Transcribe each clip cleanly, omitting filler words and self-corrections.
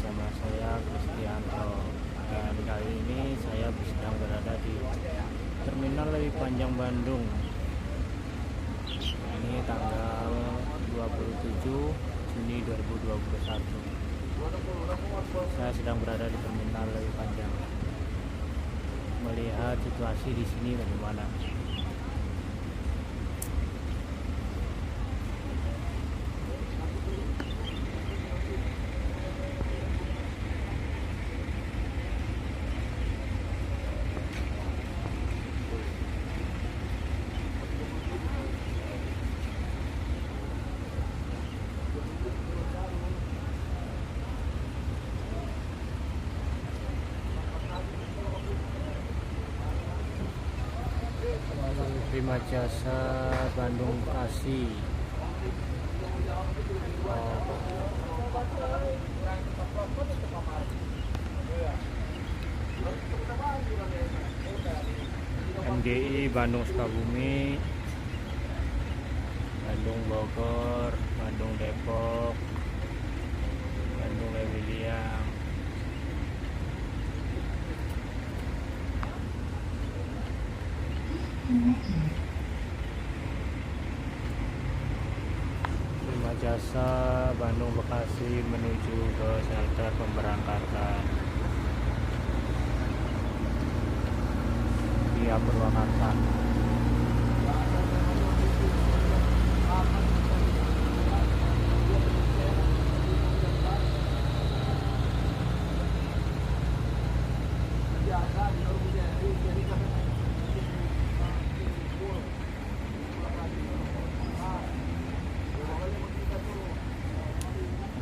bersama saya Kristianto, dan kali ini saya sedang berada di Terminal Lewi Panjang Bandung. Ini tanggal 27 Juni 2021. Saya sedang berada di Terminal Lewi Panjang, melihat situasi di sini bagaimana. Prima Jasa Bandung Bekasi. MGI Bandung Sukabumi, Bandung Bogor, Bandung Depok, Bandung Lewiliang. Prima Jasa Bandung Bekasi menuju ke shelter pemberangkatan via Purwakarta.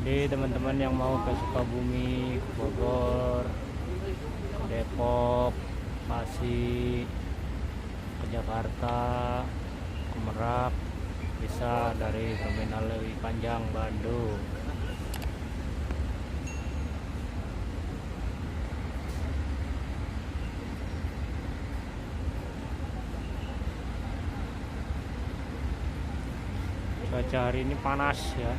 Jadi teman-teman yang mau ke Sukabumi, ke Bogor, Depok, Bekasi, ke Jakarta, ke Merak, bisa dari Terminal Lewi Panjang Bandung. Cuaca hari ini panas ya.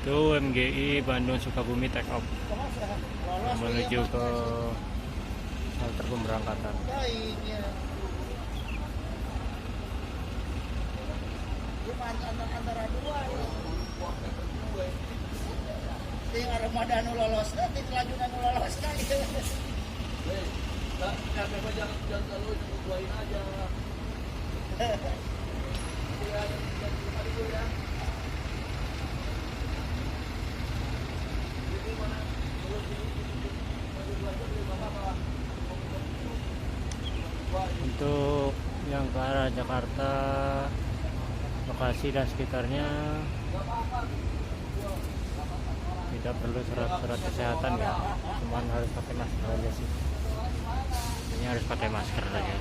Itu MGI Bandung Sukabumi take off menuju ke shelter pemberangkatan. Antara dua ting armada nu lolos ting lajunan nu lolos jangan terlalu buain aja. Untuk yang ke arah Jakarta, Bekasi dan sekitarnya tidak perlu surat-surat kesehatan ya, cuman harus pakai masker aja sih. Ini harus pakai masker aja.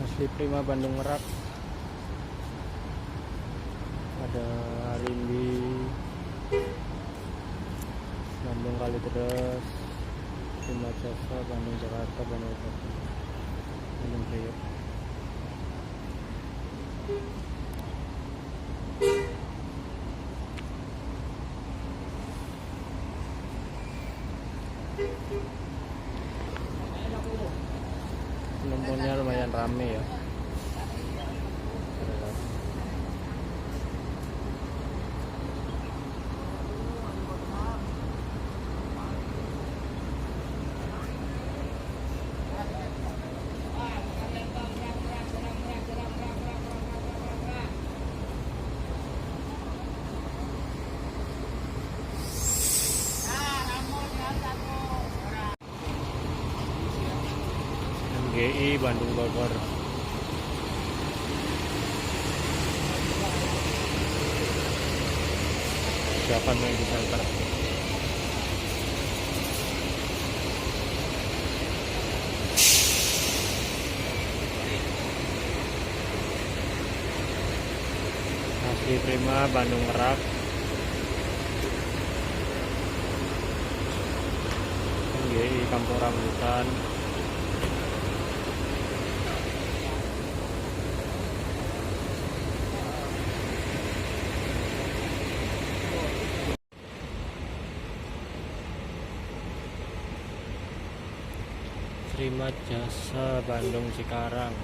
Asli Prima Bandung Merak, ada Arimbi, Bandung Kalideres, Prima Jasa Bandung Jakarta, Bandung Bekasi, Bandung Priok. Penumpunya lumayan rame ya. MGI Bandung Bogor. persiapan menuju shelter. Asli Prima Bandung Merak. MGI Kampung Rambutan. Prima Jasa Bandung Cikarang.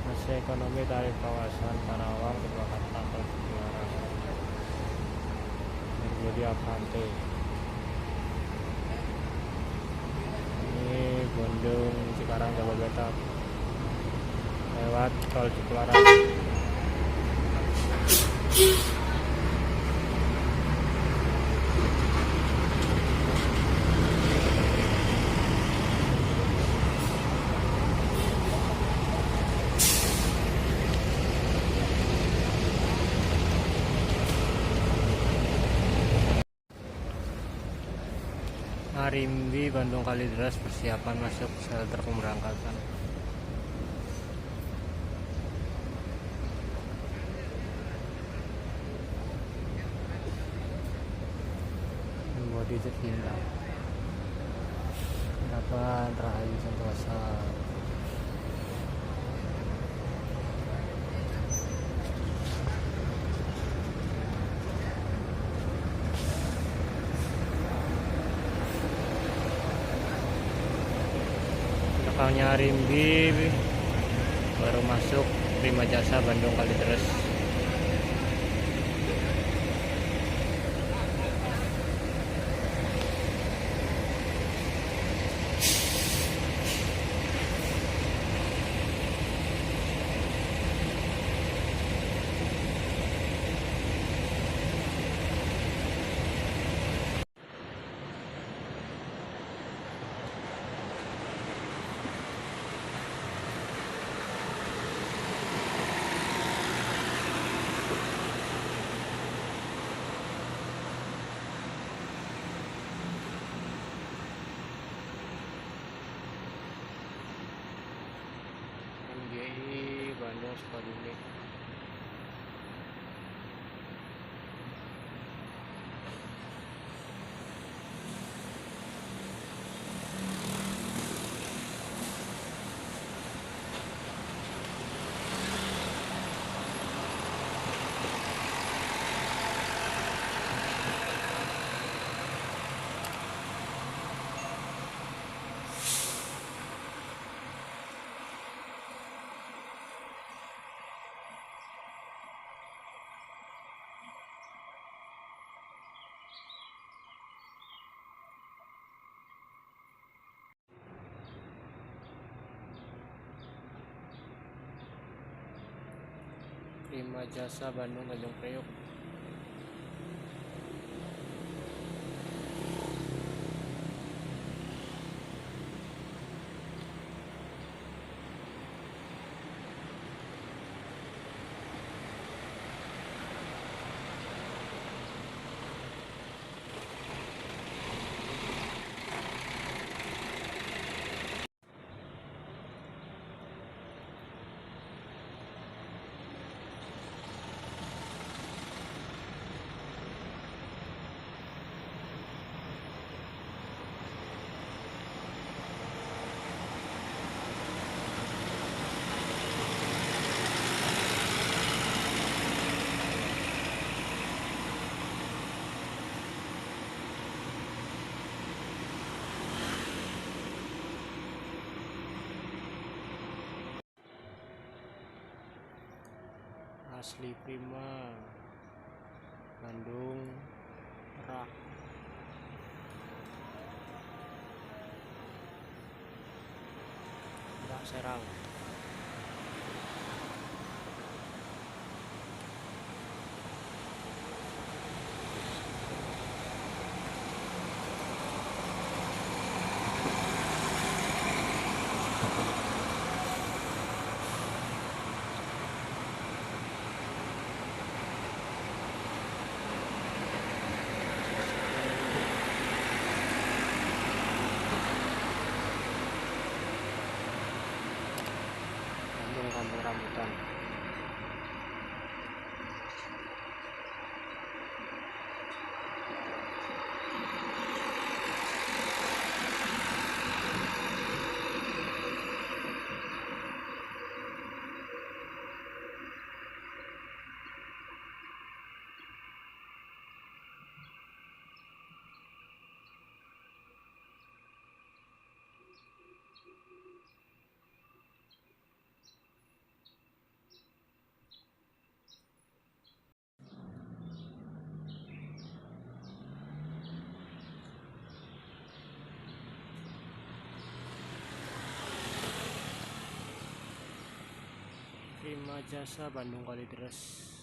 Masih ekonomi dari kawasan Karawang ke Jakarta ke Cikarang. Menjadi Avante. Bandung Cikarang Jabodetabek lewat tol Cipularang. Arimbi Bandung Kalideres persiapan masuk shelter pemberangkatan. Bodi Jetinda. Harapan Rahayu Sentosa. Belakangnya Rimbi baru masuk Prima Jasa Bandung Kalideres. MGI Bandung Sukabumi. Prima Jasa Bandung Tanjung Priok. Asli Prima Bandung Merak. Merak Serang. Jasa Bandung Kalideres.